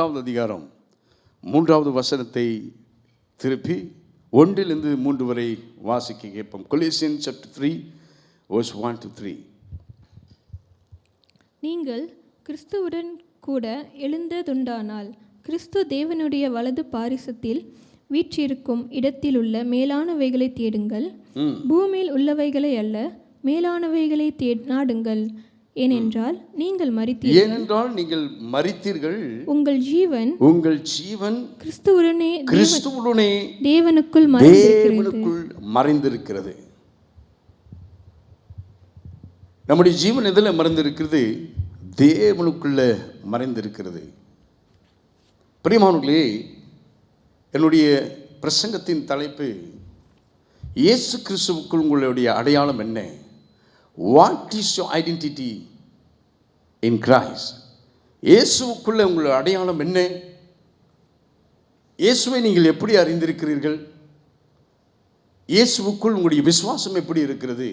4வது அதிகாரம் 3வது வசனத்தை திருப்பி 1-3 வரை வாசிக்க கேட்போம். Colossians chapter 3 verse 1 to 3. நீங்கள் கிறிஸ்துவுடன் கூட எழுந்ததுண்டானால் கிறிஸ்து தேவனுடைய வலது பாரிசத்தில் வீற்றிருக்கும் இடத்திலுள்ள மேலானவைகளை தேடுங்கள், பூமியில் உள்ளவைகளை அல்ல, மேலானவைகளை நாடுங்கள். ஏனென்றால் நீங்கள் மரித்தீர்கள், உங்கள் ஜீவன் கிறிஸ்துவுடனே தேவனுக்குள் மறைந்திருக்கிறது. நம்முடைய ஜீவன் எதில் மறைந்திருக்கிறது? தேவனுக்குள்ள மறைந்திருக்கிறது. பிரியமானவர்களே, என்னுடைய பிரசங்கத்தின் தலைப்பு இயேசு கிறிஸ்துவுக்குள் உங்களுடைய அடையாளம் என்ன? What is your identity in Christ? இயேசுவுக்குள்ள உங்களுடைய அடையாளம் என்ன? இயேசுவை நீங்கள் எப்படி அறிந்திருக்கிறீர்கள்? இயேசுவுக்குள் உங்களுடைய விசுவாசம் எப்படி இருக்கிறது?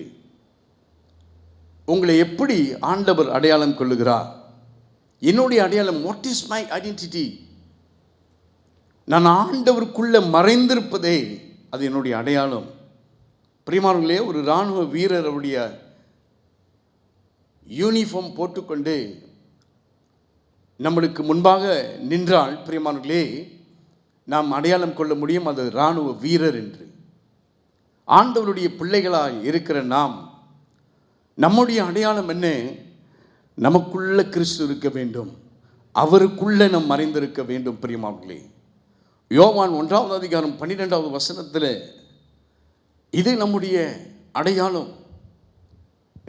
உங்களை எப்படி ஆண்டவர் அடையாளம் கொள்ளுகிறார்? என்னுடைய அடையாளம், வாட் இஸ் மை ஐடென்டிட்டி? நான் ஆண்டவருக்குள்ள மறைந்திருப்பதே அது என்னுடைய அடையாளம். பிரியமானவர்களே, ஒரு இராணுவ வீரர் அவருடைய யூனிஃபார்ம் போட்டுக்கொண்டு நம்மளுக்கு முன்பாக நின்றால், பிரியமானவர்களே, நாம் அடையாளம் கொள்ள முடியும் அது இராணுவ வீரர் என்று. ஆண்டவருடைய பிள்ளைகளாய் இருக்கிற நாம், நம்முடைய அடையாளம் என்ன? நமக்குள்ள கிறிஸ்து இருக்க வேண்டும், அவருக்குள்ள நாம் மறைந்திருக்க வேண்டும். பிரியமானவர்களே, யோவான் 1வது அதிகாரம் 12வது வசனத்தில் இது நம்முடைய அடையாளம்.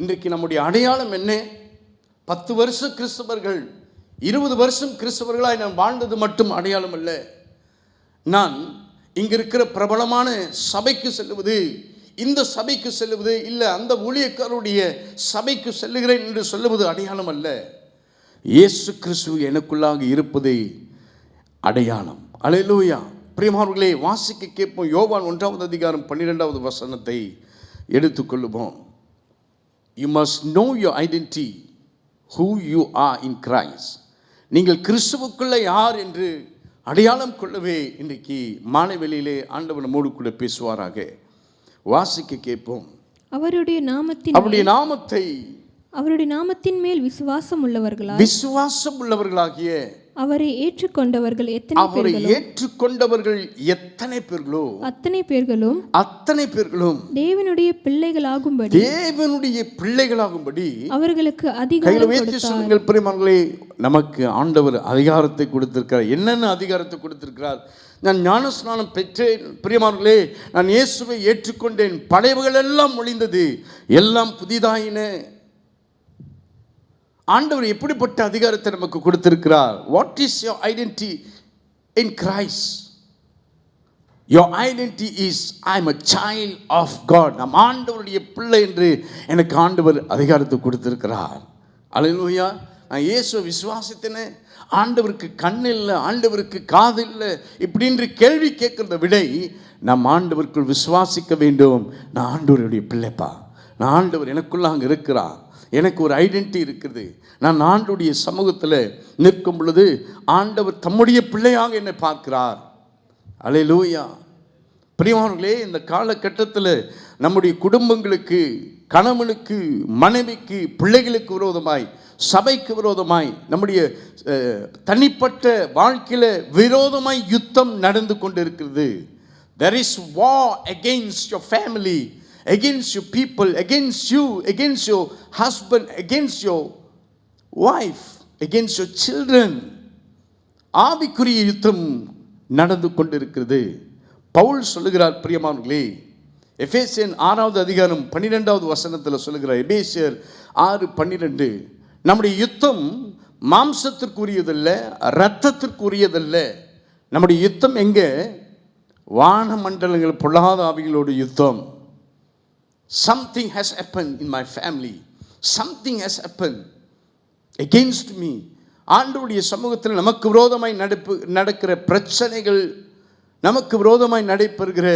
இன்றைக்கு நம்முடைய அடையாளம் என்ன? 10 வருஷம் கிறிஸ்தவர்கள், 20 வருஷம் கிறிஸ்தவர்களாய் நான் வாழ்ந்தது மட்டும் அடையாளம் அல்ல. நான் இங்கே இருக்கிற பிரபலமான சபைக்கு செல்லுவது, இந்த சபைக்கு செல்லுவது, இல்லை அந்த ஊழியக்காரருடைய சபைக்கு செல்லுகிறேன் என்று சொல்லுவது அடையாளம் அல்ல. இயேசு கிறிஸ்து எனக்குள்ளாக இருப்பதே அடையாளம். அல்லேலூயா. பிரியமானவர்களே, வாசிக்க கேட்போம். யோவான் 1வது அதிகாரம் 12வது வசனத்தை எடுத்துக்கொள்ளுவோம். You must know your identity, who you are in Christ. நீங்கள் கிறிஸ்துவுக்குள்ள யார் என்று அடையாளம் கொள்ளவே இன்றைக்கு மாலை வேளையிலே ஆண்டவர் நம்மோடு கூட பேசுவாராக. வாசிக்க கேட்போம். அவருடைய நாமத்தின் மேல் விசுவாசம் உள்ளவர்களாகிய அவரை ஏற்றுக்கொண்டவர்கள் எத்தனை பேர்களோ அத்தனை பேர்களும் தேவனுடைய பிள்ளைகளாகும்படி அவர்களுக்கு அதிகாரம் கொடுத்தார். பிரியமானவர்களே, நமக்கு ஆண்டவர் அதிகாரத்தை கொடுத்திருக்கிறார். என்னென்ன அதிகாரத்தை கொடுத்திருக்கிறார்? நான் ஞானஸ்நானம் பெற்றேன், பிரியமானவர்களே, நான் இயேசுவை ஏற்றுக்கொண்டேன், பழையவைகள் எல்லாம் ஒழிந்தது, எல்லாம் புதிதாயின. ஆண்டவர் எப்படிப்பட்ட அதிகாரத்தை நமக்கு கொடுத்திருக்கிறார்? What is your identity in Christ? Your identity is I am a child of God. நம் ஆண்டவருடைய பிள்ளை என்று எனக்கு ஆண்டவர் அதிகாரத்தை கொடுத்திருக்கிறார். அல்லேலூயா. நான் இயேசுவை விசுவாசித்தேனே, ஆண்டவருக்கு கண் இல்லை, ஆண்டவருக்கு காது இல்லை இப்படின்று கேள்வி கேட்கிறத விட நம் ஆண்டவருக்குள் விசுவாசிக்க வேண்டும். நான் ஆண்டவருடைய பிள்ளைப்பா, நான் ஆண்டவர் எனக்குள்ளாக இருக்கிறார், எனக்கு ஒரு ஐடென்டிட்டி இருக்குது. நான் ஆண்டவருடைய சமூகத்தில் நிற்கும் பொழுது ஆண்டவர் தம்முடைய பிள்ளையாக என்னை பார்க்கிறார். அல்லேலூயா. பிரியமானவர்களே, இந்த காலகட்டத்தில் நம்முடைய குடும்பங்களுக்கு, கணவனுக்கு, மனைவிக்கு, பிள்ளைகளுக்கு விரோதமாய், சபைக்கு விரோதமாய், நம்முடைய தனிப்பட்ட வாழ்க்கையில் விரோதமாய் யுத்தம் நடந்து கொண்டிருக்கிறது. There is war against your family, against your people, against you, against your husband, against your wife, against your children. ஆவிக்குரிய யுத்தம் நடந்து கொண்டிருக்கிறது. பவுல் சொல்லுகிறார், பிரியமானவர்களே, எபேசியர் 6வது அதிகாரம் 12வது வசனத்தில் சொல்லுகிறார். எபேசியர் 6:12, நம்முடைய யுத்தம் மாம்சத்திற்குரியதல்ல, இரத்தத்திற்குரியதல்ல. நம்முடைய யுத்தம் எங்கே? வான மண்டலங்கள் பொல்லாத ஆவிகளோட யுத்தம். Something has happened in my family. Something has happened against me. ஆண்டவருடைய சமூகத்தில் நமக்கு விரோதமாய் நடக்கிற பிரச்சனைகள், நமக்கு விரோதமாய் நடைபெறுகிற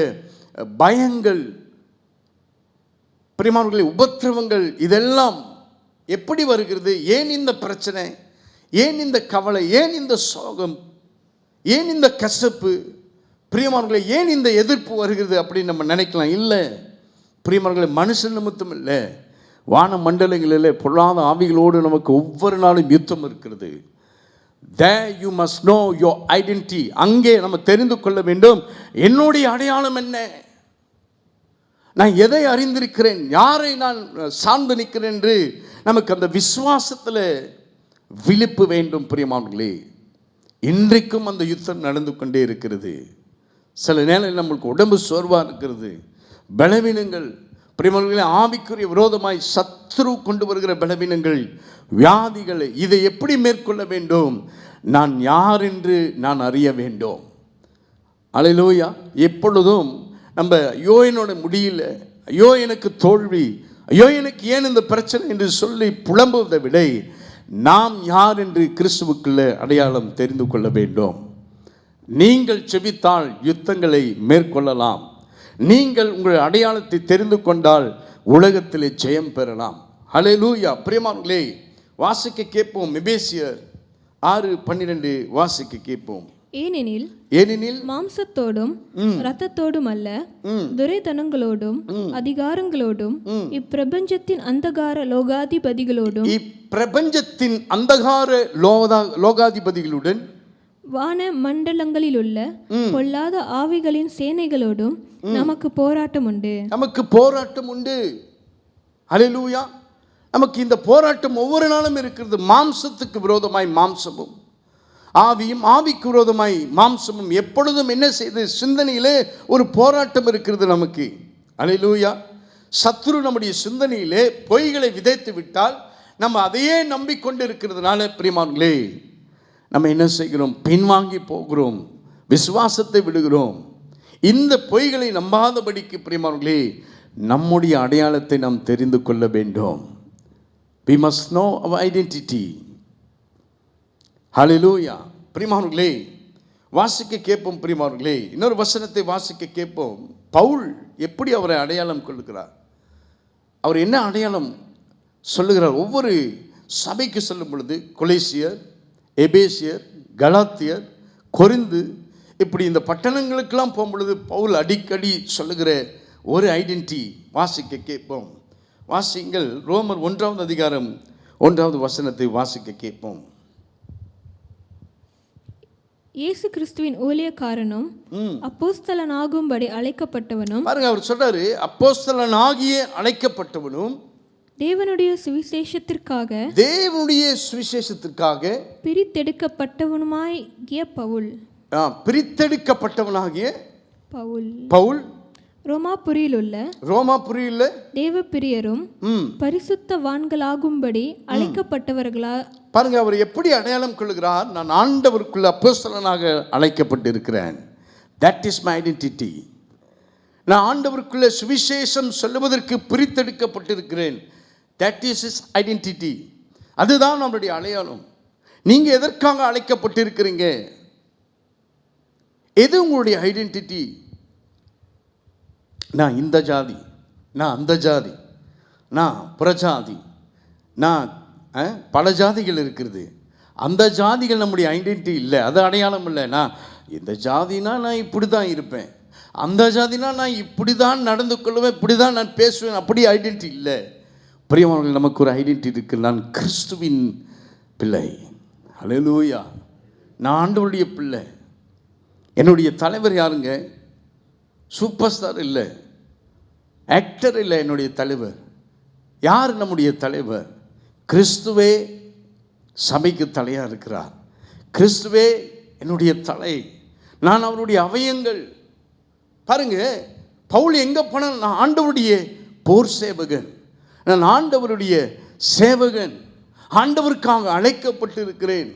பயங்கள், பிரியமானவர்களே, உபத்திரவங்கள், இதெல்லாம் எப்படி வருகிறது? ஏன் இந்த பிரச்சனை? ஏன் இந்த கவலை? ஏன் இந்த சோகம்? ஏன் இந்த கசப்பு பிரியமானவர்களே, ஏன் இந்த எதிர்ப்பு வருகிறது அப்படின்னு நம்ம நினைக்கலாம். இல்லை பிரியமானவர்களே, மனுஷன் நிமித்தம் இல்லை, வான மண்டலங்களிலே பொல்லாத ஆவிகளோடு நமக்கு ஒவ்வொரு நாளும் யுத்தம் இருக்கிறது. There you must know your identity. அங்கே நம்ம தெரிந்து கொள்ள வேண்டும், என்னுடைய அடையாளம் என்ன, நான் எதை அறிந்திருக்கிறேன், யாரை நான் சார்ந்து நிற்கிறேன் என்று நமக்கு அந்த விசுவாசத்தில் விழிப்பு வேண்டும். பிரியமானவர்களே, இன்றைக்கும் அந்த யுத்தம் நடந்து கொண்டே இருக்கிறது. சில நேரங்களில் நம்மளுக்கு உடம்பு சோர்வாக இருக்கிறது, பலவீனங்கள், பிரியமானவர்களே, ஆவிக்குரிய விரோதமாய் சத்ரு கொண்டு வருகிற பலவீனங்கள், வியாதிகள், இதை எப்படி மேற்கொள்ள வேண்டும்? நான் யார் என்று நான் அறிய வேண்டும். அல்லேலூயா. எப்பொழுதும் நம்ம ஐயோ என்னோட முடியல, ஐயோ எனக்கு தோல்வி, ஐயோ எனக்கு ஏன் இந்த பிரச்சனை என்று சொல்லி புலம்புவதை விட நாம் யார் என்று கிறிஸ்துவுக்குள்ள அடையாளம் தெரிந்து கொள்ள வேண்டும். நீங்கள் செபித்தால் யுத்தங்களை மேற்கொள்ளலாம். நீங்கள் உங்கள் அடையாளத்தை தெரிந்து கொண்டால் உலகத்திலே ஜெயம் பெறலாம். அல்லேலூயா. பிரியமானவர்களே, வாசிக்க கேட்போம். எபேசியர் 6:12 வாசிக்க கேட்போம். ஏனெனில் மாம்சத்தோடும் இரத்தத்தோடும் அல்ல, துரைத்தனங்களோடும் அதிகாரங்களோடும் இப்பிரபஞ்சத்தின் அந்தகார லோகாதிபதிகளுடன் வான மண்டலங்களிலுள்ள பொல்லாத ஆவிகளின் சேனைகளோடும் நமக்கு போராட்டம் உண்டு. அல்லேலூயா. நமக்கு இந்த போராட்டம் ஒவ்வொரு நாளும் இருக்கிறது. மாம்சத்துக்கு விரோதமாய் மாம்சமும், ஆவியும் ஆவிக்கு விரோதமாய் மாம்சமும் எப்பொழுதும் என்ன செய்து சிந்தனையிலே ஒரு போராட்டம் இருக்கிறது நமக்கு. அல்லேலூயா. சத்துரு நம்முடைய சிந்தனையிலே பொய்களை விதைத்து விட்டால் நம்ம அதையே நம்பிக்கொண்டு இருக்கிறதுனால பிரியமானவர்களே, நம்ம என்ன செய்கிறோம்? பின்வாங்கி போகிறோம், விசுவாசத்தை விடுகிறோம். இந்த பொய்களை நம்பாதபடிக்கு பிரியமானவர்களே, நம்முடைய அடையாளத்தை நாம் தெரிந்து கொள்ள வேண்டும். We must know our identity. Hallelujah. பிரியமானவர்களே, வாசிக்க கேட்போம். பிரியமானவர்களே, இன்னொரு வசனத்தை வாசிக்க கேட்போம். பவுல் எப்படி அவரை அடையாளம் கொள்ளுகிறார்? அவர் என்ன அடையாளம் சொல்லுகிறார்? ஒவ்வொரு சபைக்கு சொல்லும் பொழுது கொலேசியர், எபேசியர், கலாத்தியர், கொரிந்து, இப்படி இந்த பட்டணங்களுக்கெல்லாம் போகும் பொழுது பவுல் அடிக்கடி சொல்லுகிற ஒரு ஐடென்டிட்டி வாசிக்க கேட்போம். வாசிங்கள். ரோமர் 1 அதிகாரம் 1 வசனத்தை வாசிக்க கேட்போம். இயேசு கிறிஸ்துவின் ஊழியக்காரனும் அப்போஸ்தலனாகும்படி அழைக்கப்பட்டவனும், பாருங்க, அவர் சொல்றாரு, அப்போஸ்தலனாகிய அழைக்கப்பட்டவனும் தேவனுடைய சுவிசேஷத்திற்காக பிரித்தெடுக்கப்பட்டவனாகிய பவுல் ரோமாபுரியிலுள்ள தேவப்பிரியரும் பரிசுத்தவான்களாகும்படி அழைக்கப்பட்டவர்களா. பாருங்க, அவர் எப்படி அடையாளம் கொள்ளுகிறார்? நான் ஆண்டவருக்குள்ள அப்போஸ்தலனாக அழைக்கப்பட்டிருக்கிறேன். That is my identity. நான் ஆண்டவருக்குள்ள சுவிசேஷம் சொல்லுவதற்கு பிரித்தெடுக்கப்பட்டிருக்கிறேன். That is is identity. அதுதான் நம்முடைய அடையாளம். நீங்க எதற்காக அழைக்கப்பட்டிருக்கிறீங்க? எது உங்களுடைய ஐடென்டிட்டி? நான் இந்த ஜாதி, நான் அந்த ஜாதி, நான் புறஜாதி, நான் பல ஜாதிகள் இருக்கிறது. அந்த ஜாதிகள் நம்முடைய ஐடென்டிட்டி இல்லை, அது அடையாளம் இல்லை. நான் இந்த ஜாதினா நான் இப்படி தான் இருப்பேன், அந்த ஜாதினா நான் இப்படி தான் நடந்து கொள்வேன், இப்படி தான் நான் பேசுவேன், அப்படி ஐடென்டிட்டி இல்லை. பிரியமானவர்கள், நமக்கு ஒரு ஐடென்டிட்டி இருக்குது. நான் கிறிஸ்துவின் பிள்ளை. அல்லேலூயா. நான் ஆண்டவருடைய பிள்ளை. என்னுடைய தலைவர் யாருங்க? சூப்பர் ஸ்டார் இல்லை, ஆக்டர் இல்லை. என்னுடைய தலைவர் யார்? நம்முடைய தலைவர் கிறிஸ்துவே. சபைக்கு தலையாக இருக்கிறார். கிறிஸ்துவே என்னுடைய தலை, நான் அவருடைய அவயங்கள். பாருங்க, பவுல் எங்கே போனால் நான் ஆண்டவருடைய போர் சேவகன், நான் ஆண்டவருடைய சேவகன், ஆண்டவருக்காக அழைக்கப்பட்டு இருக்கிறேன்.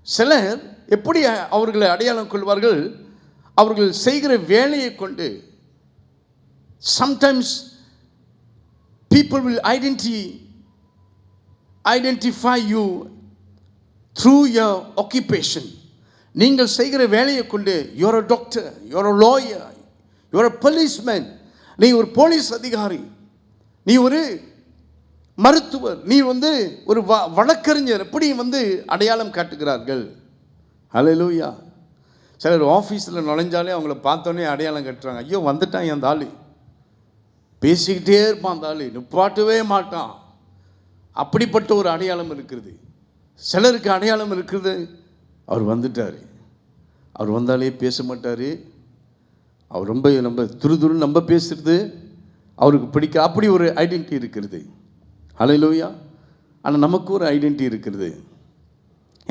சிலர் எப்படி அவர்களை அடையாளம் கொள்வார்கள்? அவர்கள் செய்கிற வேலையை கொண்டு. Sometimes people will identify you through your occupation. நீங்கள் செய்கிற வேலையை கொண்டு, you are a doctor, you are a lawyer, you are a policeman, நீ ஒரு போலீஸ் அதிகாரி, நீ ஒரு மருத்துவர், நீ ஒரு வழக்கறிஞர், எப்படி அடையாளம் காட்டுகிறார்கள். ஹல்லேலூயா. சிலர் ஆஃபீஸில் நுழைஞ்சாலே அவங்கள பார்த்தோன்னே அடையாளம் கட்டுறாங்க. ஐயோ வந்துட்டான் அந்த ஆள், பேசிக்கிட்டே இருப்பான் அந்த ஆள், நிப்பாட்டவே மாட்டான். அப்படிப்பட்ட ஒரு அடையாளம் இருக்கிறது. சிலருக்கு அடையாளம் இருக்கிறது, அவர் வந்துட்டார், அவர் வந்தாலே பேச மாட்டார், அவர் நம்ம துரு நம்ம பேசுறது அவருக்கு பிடிக்க, அப்படி ஒரு ஐடென்டிட்டி இருக்கிறது. ஹல்லேலூயா. ஆனால் நமக்கு ஒரு ஐடென்டிட்டி இருக்கிறது.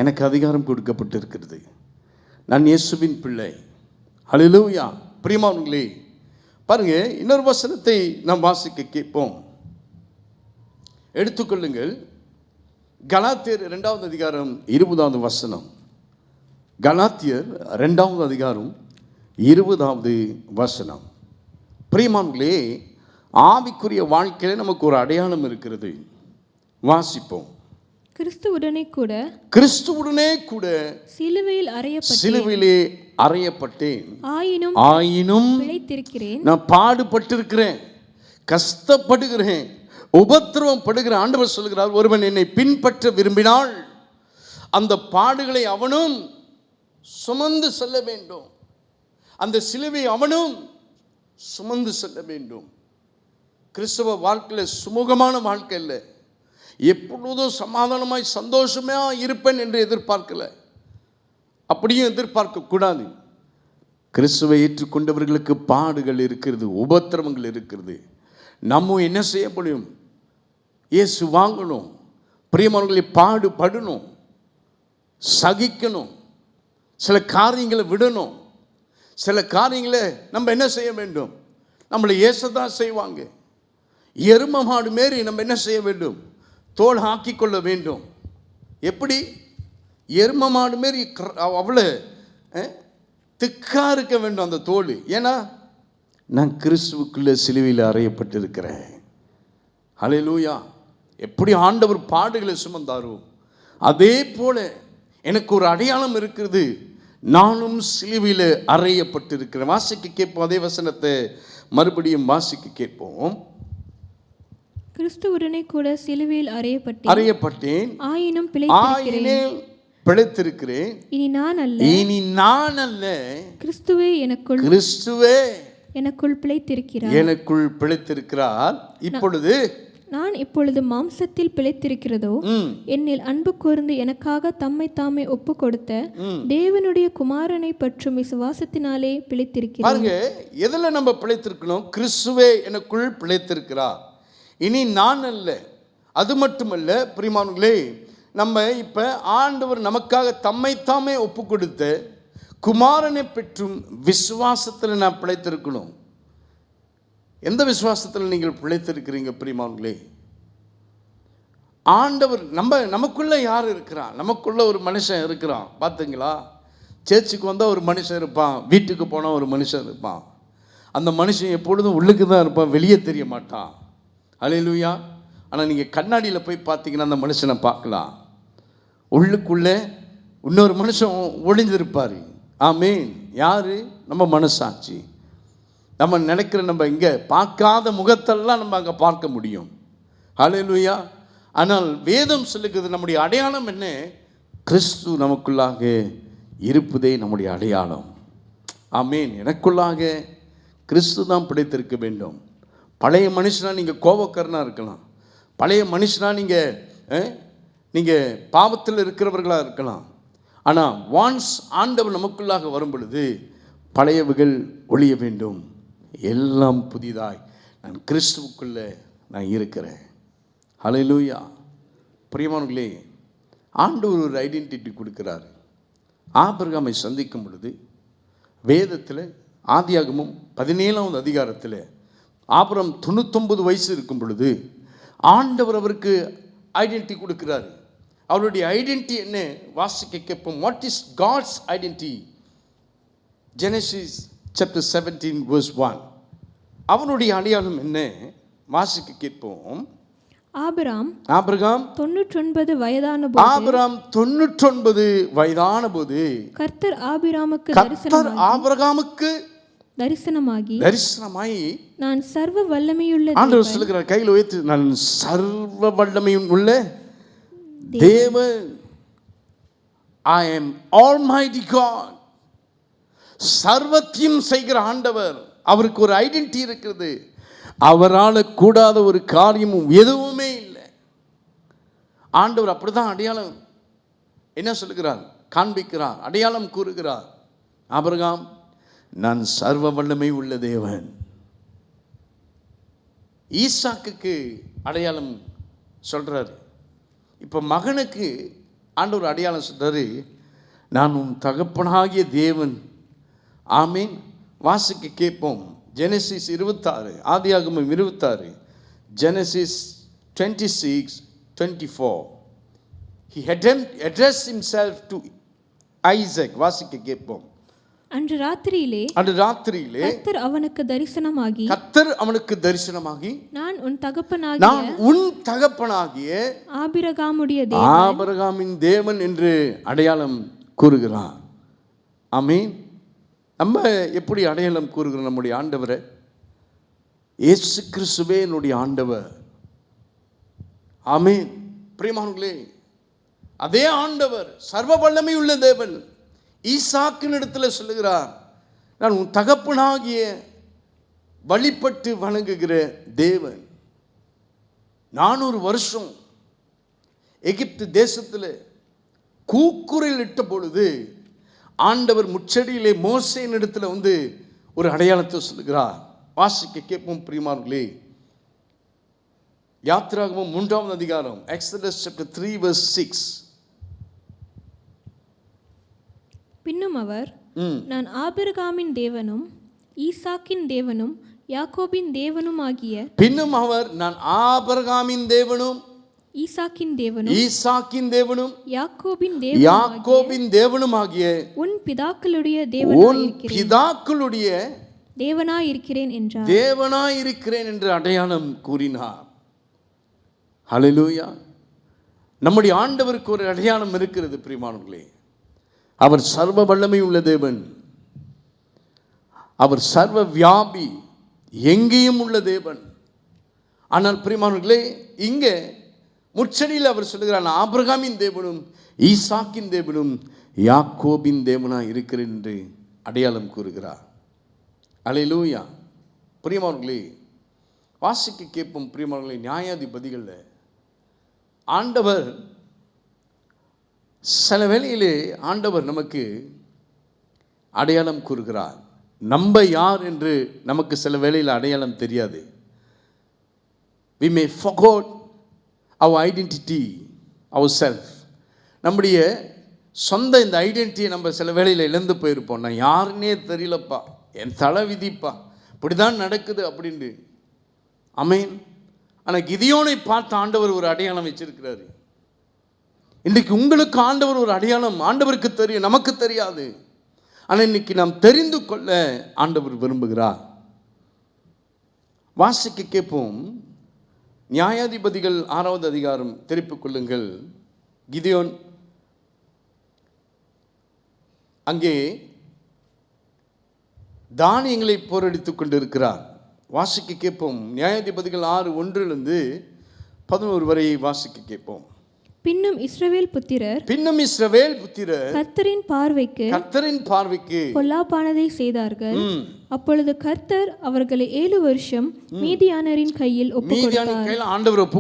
எனக்கு அதிகாரம் கொடுக்கப்பட்டு இருக்கிறது, நான் இயேசுவின் பிள்ளை. ஹல்லேலூயா. பிரியமானவர்களே, பாருங்க, இன்னொரு வசனத்தை நாம் வாசிக்க கேட்போம். எடுத்துக்கொள்ளுங்கள், கலாத்தியர் 2வது அதிகாரம் 20வது வசனம். கலாத்தியர் 2வது அதிகாரம் 20வது வசனம். பிரியமானவர்களே, ஆவிக்குரிய வாழ்க்கையில நமக்கு ஒரு அடையாளம் இருக்கிறது. வாசிப்போம். கிறிஸ்துவுடனே கூட சிலுவையிலே அறையப்பட்டேன், ஆயினும் நான் பாடுபட்டிருக்கிறேன், கஷ்டப்படுகிறேன், உபத்திரவம் படுகிற. ஆண்டவர் சொல்கிறார், ஒருவன் என்னை பின்பற்ற விரும்பினால் அந்த பாடுகளை அவனும் சுமந்து செல்ல வேண்டும், அந்த சிலுவை அவனும் சுமந்து செல்ல வேண்டும். கிறிஸ்தவ வாழ்க்கையில் சுமூகமான வாழ்க்கை இல்லை. எப்பொழுதும் சமாதானமாய் சந்தோஷமா இருப்பேன் என்று எதிர்பார்க்கல, அப்படியும் எதிர்பார்க்க கூடாது. கிறிஸ்துவை ஏற்றுக்கொண்டவர்களுக்கு பாடுகள் இருக்கிறது, உபத்திரவங்கள் இருக்கிறது. நம்ம என்ன செய்ய முடியும்? இயேசு வாங்கணும், பிரியமானவர்களை பாடுபடணும், சகிக்கணும், சில காரியங்களை விடணும். சில காரியங்களை நம்ம என்ன செய்ய வேண்டும்? நம்மளை ஏசதான் செய்வாங்க. எரும மாடு மாரி நம்ம என்ன செய்ய வேண்டும்? தோல் ஆக்கி கொள்ள வேண்டும். எப்படி? எரும மாடு மாரி அவ்வளோ திக்கா இருக்க வேண்டும் அந்த தோல். ஏன்னா நான் கிறிஸ்துவுக்குள்ளே சிலுவையில் அறையப்பட்டிருக்கிறேன். ஹல்லேலூயா. எப்படி ஆண்டவர் பாடுகளை சுமந்தாரோ அதே போல எனக்கு ஒரு அடையாளம் இருக்கிறது, நானும் சிலுவையில் அறையப்பட்டிருக்கிறேன். வாசிக்க கேட்போம், அதே வசனத்தை மறுபடியும் வாசிக்க கேட்போம். கிறிஸ்துவுடனே கூட சிலுவையில் அறையப்பட்டேன், ஆயினும் பிழைத்திருக்கிறேன். இனி நான் அல்ல, கிறிஸ்துவே எனக்குள் பிழைத்திருக்கிறார். நான் இப்பொழுது மாம்சத்தில் பிழைத்திருக்கிறதோ, என்னில் அன்பு கூர்ந்து எனக்காக தம்மை தாமே ஒப்பு கொடுத்த தேவனுடைய குமாரனை பற்றும் விசுவாசத்தினாலே பிழைத்திருக்கிறேன். பாருங்க, எதுல நம்ம பிழைத்திருக்கணும்? கிறிஸ்துவே எனக்குள் பிழைத்திருக்கிறார், இனி நான் அல்ல. அது மட்டுமல்ல பிரியமானவர்களே, நம்ம இப்ப ஆண்டவர் நமக்காக தம்மைத்தாமே ஒப்பு கொடுத்த குமாரனை பெற்றும் விசுவாசத்தில் நான் பிழைத்திருக்கணும். எந்த விசுவாசத்தில் நீங்கள் பிழைத்திருக்கிறீங்க பிரியமானவர்களே? ஆண்டவர் நமக்குள்ள யார் இருக்கிறான்? நமக்குள்ள ஒரு மனுஷன் இருக்கிறான். பார்த்தீங்களா? சேர்ச்சுக்கு வந்தால் ஒரு மனுஷன் இருப்பான், வீட்டுக்கு போனால் ஒரு மனுஷன் இருப்பான். அந்த மனுஷன் எப்பொழுதும் உள்ளுக்கு தான் இருப்பான், வெளியே தெரிய மாட்டான். ஹல்லேலூயா. ஆனால் நீங்கள் கண்ணாடியில் போய் பார்த்தீங்கன்னா அந்த மனுஷனை பார்க்கலாம், உள்ளுக்குள்ளே இன்னொரு மனுஷன் ஒளிஞ்சிருப்பார். ஆமீன். யார்? நம்ம மனசாட்சி. நம்ம நினைக்கிற, நம்ம இங்கே பார்க்காத முகத்தெல்லாம் நம்ம அங்கே பார்க்க முடியும். ஹல்லேலூயா. ஆனால் வேதம் சொல்லுகிறது நம்முடைய அடையாளம் என்ன? கிறிஸ்து நமக்குள்ளாக இருப்பதே நம்முடைய அடையாளம். ஆமீன். எனக்குள்ளாக கிறிஸ்து தான் பிடித்திருக்க வேண்டும். பழைய மனுஷனாக நீங்கள் கோபக்காரனாக இருக்கலாம், பழைய மனுஷனாக நீங்கள் பாவத்தில் இருக்கிறவர்களாக இருக்கலாம். ஆனால் வான்ஸ் ஆண்டவர் நமக்குள்ளாக வரும் பொழுது பழையவுகள் ஒழிய வேண்டும், எல்லாம் புதிதாய் நான் கிறிஸ்துவுக்குள்ளே நான் இருக்கிறேன். ஹல்லேலூயா. பிரியமானவர்களே, ஆண்டவர் ஒரு ஐடென்டிட்டி கொடுக்கிறார். ஆபிரகாமை சந்திக்கும் பொழுது வேதத்தில் ஆதியாகமம் 17வது அதிகாரத்தில் ஆபிரகாம் 99 வயசு இருக்கும் பொழுது ஆண்டவர் அவருக்கு ஐடென்டிட்டி கொடுக்கிறார். அவருடைய ஐடென்டிட்டி என்ன? வாசிக்க கேட்போம். What is God's identity? Genesis chapter 17 verse 1. அவனுடைய அடையாளம் என்ன? வாசிக்க கேட்போம். ஆபிரகாம் 99 வயதான போது கர்த்தர் ஆபிரகாமுக்கு தரிசனமாகி நான் சர்வ வல்லமையுள்ள ஆண்டவர் சொல்லுகிறார், கையில் உயர்த்தி, நான் சர்வ வல்லமையும் உள்ள தேவன். I am almighty God. சர்வத்தையும் செய்கிற ஆண்டவர். அவருக்கு ஒரு ஐடென்டிட்டி இருக்கிறது. அவரால் கூடாத ஒரு காரியமும் எதுவுமே இல்லை. ஆண்டவர் அப்படிதான் அடையாளம் என்ன சொல்லுகிறார், காண்பிக்கிறார், அடையாளம் கூறுகிறார். ஆபிரகாம், நான் சர்வ வல்லமை உள்ள தேவன். ஈசாக்குக்கு அடையாளம் சொல்றாரு. இப்ப மகனுக்கு ஆண்டவர் அடையாளம் சொல்றாரு, நான் உன் தகப்பனாகிய தேவன். ஆமீன். வாசிக்க கேட்போம். ஜெனசிஸ் 26, ஆதியாகமம் 26, Genesis 26:24. He addressed himself to Isaac. வாசிக்க கேட்போம். அன்று ராத்திரியிலே கர்த்தர் அவனுக்கு தரிசனமாகி நான் உன் தகப்பனாகிய ஆபிரகாமின் தேவன் என்று அடையாளம் கூறுகிறார். ஆமீன். நம்ம எப்படி அடையாளம் கூறுகிறோம் நம்முடைய ஆண்டவரை? இயேசு கிறிஸ்துவே என்னுடைய ஆண்டவர். ஆமீன். பிரியமானவர்களே, அதே ஆண்டவர் சர்வ வல்லமை உள்ள தேவன் ஈசாக்கின் இடத்துல சொல்லுகிறார், நான் உன் தகப்பனாகிய வழிபட்டு வணங்குகிற தேவன். 400 வருஷம் எகிப்து தேசத்தில் கூக்குரல் இட்ட பொழுது ஆண்டவர் முச்சடியிலே மோசேயின் இடத்துல ஒரு அடையாளத்தை சொல்லுகிறார். வாசிக்க கேட்போம் பிரியமானவர்களே. யாத்திராகமம் 3ஆம் அதிகாரம், Exodus chapter 3:6. பின்னும் அவர், நான் ஆபிரகாமின் தேவனும் ஈசாக்கின் தேவனும் யாக்கோபின் தேவனும் ஆகிய ஈசாக்கின் தேவனும் யாக்கோபின் தேவனும் ஆகிய உன் பிதாக்களுடைய தேவனாயிருக்கிறேன் என்று அடையாளம் கூறினார். ஹல்லேலூயா. நம்முடைய ஆண்டவருக்கு ஒரு அடையாளம் இருக்கிறது பிரியமானவர்களே. அவர் சர்வ வல்லமை உள்ள தேவன். அவர் சர்வ வியாபி, எங்கேயும் உள்ள தேவன். ஆனால் பிரியமானவர்களே, இங்கே முச்சடியில் அவர் சொல்லுகிறார், ஆபிரகாமின் தேவனும் ஈசாக்கின் தேவனும் யாக்கோபின் தேவனாய் இருக்கிறேன் என்று அடையாளம் கூறுகிறார். அல்லேலூயா. பிரியமானவர்களே, வாசிக்க கேட்போம் பிரியமானவர்களே. நியாயாதிபதிகளில் ஆண்டவர் சில வேளையிலே ஆண்டவர் நமக்கு அடையாளம் கூறுகிறார். நம்ம யார் என்று நமக்கு சில வேளையில் அடையாளம் தெரியாது. we may forget our identity ourselves. நம்முடைய சொந்த இந்த ஐடென்டிட்டியை நம்ம சில வேளையில் இழந்து போயிருப்போம். நான் யாருன்னே தெரியலப்பா, என் தலை விதிப்பா, இப்படிதான் நடக்குது அப்படின்ட்டு. ஆமென். ஆனால் கிதியோனை பார்த்து ஆண்டவர் ஒரு அடையாளம் வச்சிருக்கிறாரு. இன்றைக்கு உங்களுக்கு ஆண்டவர் ஒரு அடையாளம், ஆண்டவருக்கு தெரியும், நமக்கு தெரியாது. ஆனால் இன்னைக்கு நாம் தெரிந்து கொள்ள ஆண்டவர் விரும்புகிறார். வாசிக்க கேட்போம். நியாயாதிபதிகள் 6ஆவது அதிகாரம் திருப்பிக் கொள்ளுங்கள். கிதியோன் அங்கே தானியங்களை போரடித்துக் கொண்டிருக்கிறார். வாசிக்க கேட்போம். நியாயாதிபதிகள் 6:1-11 வரை வாசிக்க கேட்போம். பின்னும் இஸ்ரவேல் புத்திரர் கர்த்தரின் பார்வைக்கு பொல்லாப்பானதை செய்தார்கள். அப்பொழுது கர்த்தர் அவர்களை 7 வருஷம் மீதியானியரின் கையில் ஒப்பு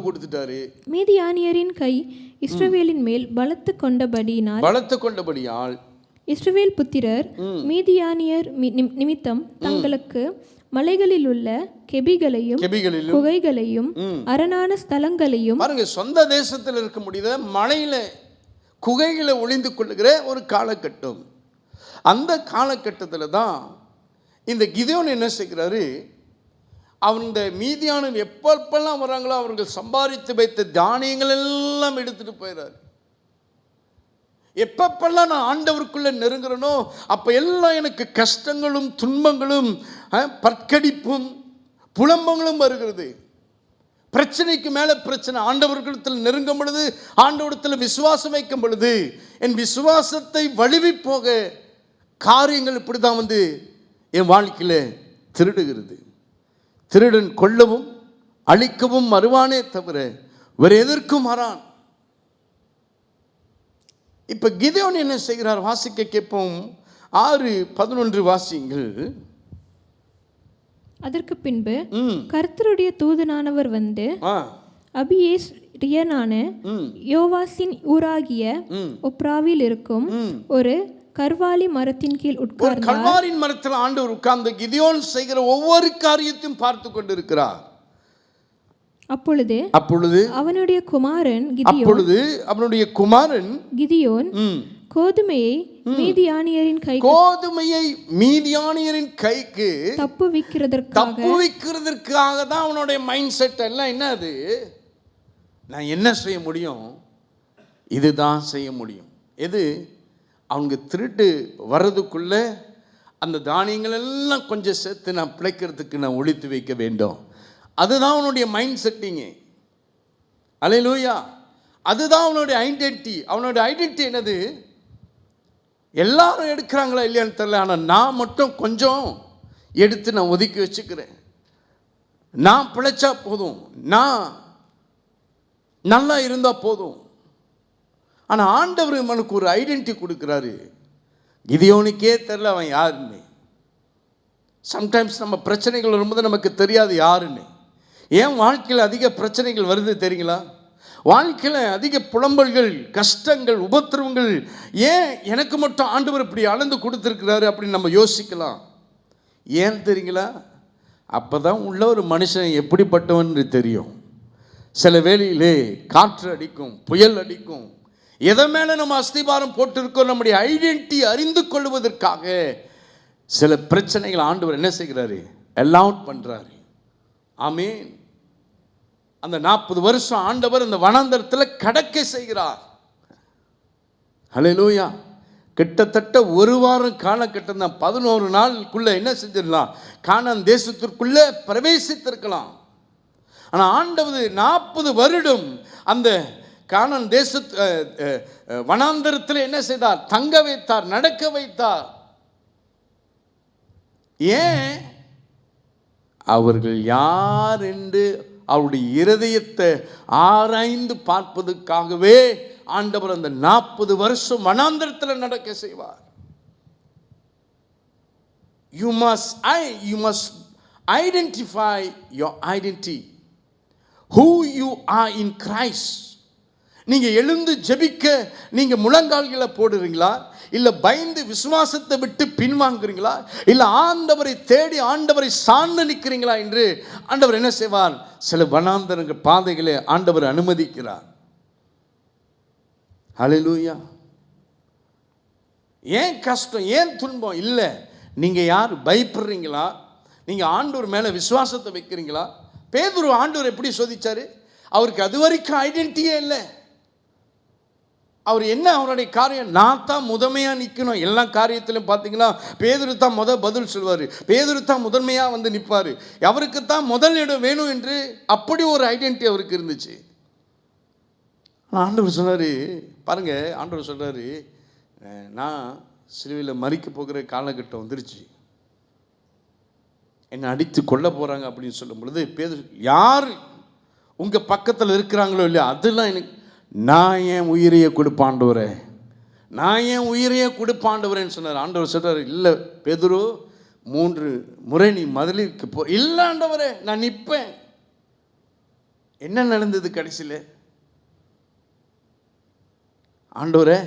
கொடுத்தார். மீதியானியரின் கை இஸ்ரவேலின் மேல் பலத்து கொண்டபடியால் இஸ்ரவேல் புத்திரர் மீதியானியர் நிமித்தம் தங்களுக்கு மலைகளில் உள்ள கெபிகளையும் குகைகளையும் அரணான ஸ்தலங்களையும், பாருங்க, சொந்த தேசத்தில் இருக்க முடியாத மலையில குகைகளை ஒளிந்து கொள்ளுகிற ஒரு காலகட்டம். அந்த காலகட்டத்தில் தான் இந்த கிதியோன் என்ன செய்கிறாரு, அந்த மீதியானவர் எப்பெல்லாம் வராங்களோ அவர்கள் சம்பாதித்து வைத்த தானியங்கள் எல்லாம் எடுத்துட்டு போயிறாரு. எப்பப்பெல்லாம் நான் ஆண்டவருக்குள்ள நெருங்குறனோ அப்ப எல்லாம் எனக்கு கஷ்டங்களும் துன்பங்களும் பற்கடிப்பும் புலம்பங்களும் வருகிறது. பிரச்சனைக்கு மேல பிரச்சனை. ஆண்டவர்களிடத்தில் நெருங்கும் பொழுது, ஆண்டவரிடத்தில் விசுவாசம் வைக்கும் பொழுது என் விசுவாசத்தை வழுவி போக காரியங்கள் இப்படிதான் என் வாழ்க்கையில் திருடுகிறது. திருடன் கொல்லவும் அழிக்கவும் வருவானே தவிர வேறு எதற்கும் வரான். இப்ப கிதியோன் என்ன செய்கிறார்? வாசிக்க கேட்போம். 6:11 வாசியுங்கள். அதற்கு பின்பு கர்த்தருடைய தூதனானவர் வந்து அபியேஸ்ரியனான யோவாசின் ஊராகிய ஒப்ராவில் இருக்கும் ஒரு கர்வாலி மரத்தின் கீழ் உட்கார்ந்தார். கர்வாலின் மரத்தில் ஆண்டவர் உட்கார்ந்து கிதியோன் செய்கிற ஒவ்வொரு காரியத்தையும் பார்த்து கொண்டிருக்கிறார். அப்பொழுது அவனுடைய குமாரன் கிதியோன் கோதுமையை மீதியானியரின் கைக்கு தப்புவிக்கிறதற்காக தான் அவனுடைய மைண்ட் செட் எல்லாம். என்ன அது? நான் என்ன செய்ய முடியும்? இதுதான் செய்ய முடியும். எது? அவங்க திருட்டு வர்றதுக்குள்ள அந்த தானியங்கள் எல்லாம் கொஞ்சம் சேர்த்து நான் பிழைக்கிறதுக்கு நான் ஒழித்து வைக்க வேண்டும். அதுதான் அவனுடைய மைண்ட் செட்டிங்கு. அல்லேலூயா. அதுதான் அவனுடைய ஐடென்டிட்டி. அவனுடைய ஐடென்டிட்டி என்னது? எல்லாரும் எடுக்கிறாங்களா இல்லையான்னு தெரியல, ஆனால் நான் மட்டும் கொஞ்சம் எடுத்து நான் ஒதுக்கி வச்சுக்கிறேன். நான் பிழைச்சா போதும், நான் நல்லா இருந்தால் போதும். ஆனால் ஆண்டவர் அவனுக்கு ஒரு ஐடென்டிட்டி கொடுக்குறாரு. கிதியோனுக்கே தெரியல அவன் யாருன்னு. சம்டைம்ஸ் நம்ம பிரச்சனைகள் வரும்போது நமக்கு தெரியாது யாருன்னு. ஏன் வாழ்க்கையில் அதிக பிரச்சனைகள் வருது தெரியுங்களா? வாழ்க்கையில் அதிக புலம்பல்கள், கஷ்டங்கள், உபத்திரவங்கள் ஏன் எனக்கு மட்டும் ஆண்டவர் இப்படி அளந்து கொடுத்துருக்கிறாரு அப்படின்னு நம்ம யோசிக்கலாம். ஏன் தெரியுங்களா? அப்போ தான் உள்ள ஒரு மனுஷன் எப்படிப்பட்டவன் தெரியும். சில வேளையிலே காற்று அடிக்கும், புயல் அடிக்கும். எதை மேலே நம்ம அஸ்திபாரம் போட்டிருக்கோம், நம்முடைய ஐடென்டிட்டி அறிந்து கொள்வதற்காக சில பிரச்சனைகள் ஆண்டவர் என்ன செய்கிறாரு? அலௌட் பண்ணுறாரு. ஆமென். அந்த 40 வருஷம் ஆண்டவர் அந்த வனாந்தரத்தில் கடக்க செய்கிறார். ஹல்லேலூயா. கிட்டத்தட்ட ஒரு வாரம் காலகட்டம் தான். 11 நாளுக்குள்ள என்ன செஞ்சிடலாம்? கானான் தேசத்திற்குள்ள பிரவேசித்திருக்கலாம். ஆனால் ஆண்டவர் 40 வருடம் அந்த கானான் வனாந்தரத்தில் என்ன செய்தார்? தங்க வைத்தார், நடக்க வைத்தார். ஏன்? அவர்கள் யார் என்று அவருடைய இருதயத்தை ஆராய்ந்து பார்ப்பதற்காகவே ஆண்டவர் அந்த 40 வருஷம் வனாந்தரத்தில் நடக்க செய்வார். You must identify your identity, who you are in Christ. நீங்க எழுந்து ஜெபிக்க நீங்க முழங்கால்களை போடுறீங்களா, இல்ல பயந்து விசுவாசத்தை விட்டு பின்வாங்குறீங்களா, இல்ல ஆண்டவரை தேடி ஆண்டவரை சார்ந்து நிற்கிறீங்களா என்று ஆண்டவர் என்ன செய்வார்? சில வனாந்தரங்கள் பாதைகளை ஆண்டவர் அனுமதிக்கிறார். ஹல்லேலூயா. ஏன் கஷ்டம், ஏன் துன்பம்? இல்லை, நீங்க யார் பயப்படுறீங்களா, நீங்க ஆண்டவர் மேல விசுவாசத்தை வைக்கிறீங்களா? பேதுரு ஆண்டவர் எப்படி சோதிச்சாரு? அவருக்கு அது வரைக்கும் ஐடென்டிட்டியே இல்லை. அவர் என்ன அவருடைய காரியம்? நான் தான் முதன்மையாக நிற்கணும். எல்லா காரியத்திலும் பார்த்தீங்கன்னா பேதுரு தான் பதில் சொல்வார். பேதுரு தான் முதன்மையாக வந்து நிற்பார். அவருக்கு தான் முதல் இடம் வேணும் என்று அப்படி ஒரு ஐடென்டிட்டி அவருக்கு இருந்துச்சு. ஆண்டவர் சொன்னார் பாருங்க, ஆண்டவர் சொல்கிறாரு, நான் சிலுவையில் மரிக்க போகிற காலகட்டம் வந்துருச்சு, என்னை அடித்து கொல்ல போகிறாங்க அப்படின்னு சொல்லும் பொழுது பேதுரு, யார் உங்கள் பக்கத்தில் இருக்கிறாங்களோ இல்லையா, அதெல்லாம் எனக்கு, நான் ஏன் உயிரையே கொடுப்பாண்டவரே, நான் ஏன் உயிரையே கொடுப்பாண்டவரேன்னு சொன்னார். ஆண்டவர் சொல்கிறார், இல்லை பேதுரு, 3 முறை நீ மதிலுக்கு போ. இல்லை ஆண்டவரே, நான் நிற்பேன். என்ன நடந்தது கடைசியில்? ஆண்டவரே